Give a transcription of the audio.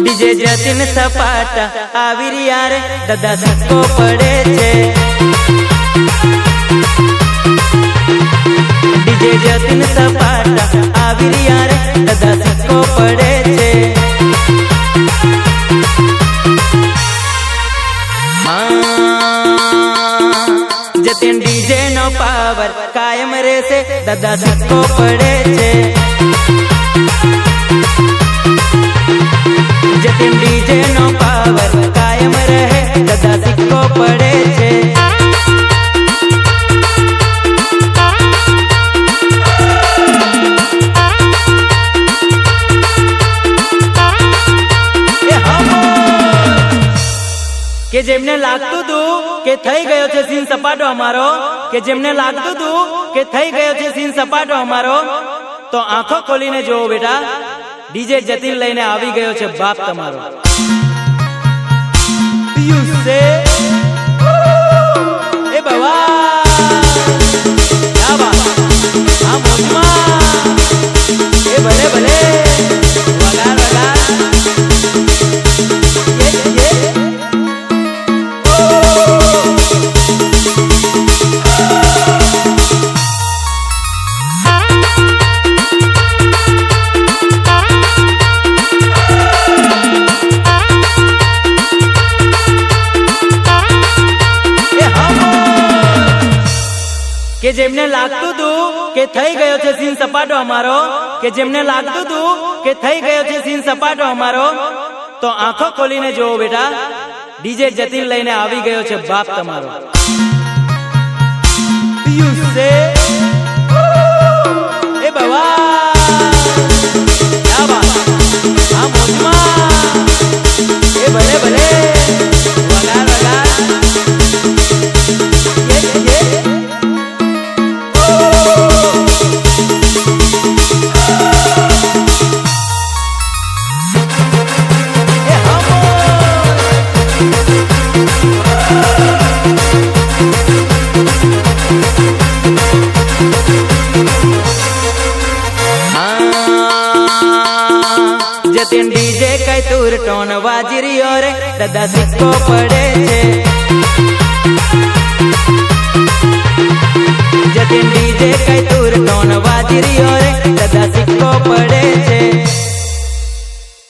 DJ Jatin सपाटा आविर यार दादा सिक्को पड़े छे। डीजे जतिन सपाटा आविर यार दादा सिक्को पड़े छे। जतिन डीजे नो पावर कायम रेसे दादा सिक्को पड़े छे। जतिन डीजे नो पावर कायम रहे दादा सिक्को पड़े छे। के जेमने लागतुं तुं के थई गयो छे सीन सपाटो अमारो, के जेमने लागतुं तुं के थई गयो छे सीन सपाटो अमारो, तो आंखों खोलीने जोवो बेटा, डीजे जतिन लईने आवी गयो छे बाप तमारो। यू से ए बाबा क्या बात हां मोजमा ए भले भले वगार वगार ये के जेमने लागतुं तुं के थई गयो छे सीन सपाटो अमारो, के जेमने लागतुं तुं के थई गयो छे सीन सपाटो अमारो, तो आंखों खोलीने जोवो बेटा, डीजे जतिन लईने आवी गयो छे बाप तमारो। यू से ए बाबा क्या बात हां मोजमा ए भले भले वगार वगार ये जतिन डीजे कई तूर टोन वाजरी और दादा सिक्को पड़े छे। जतिन डीजे कई तूर टोन वाजरी और दादा सिक्को पड़े छे।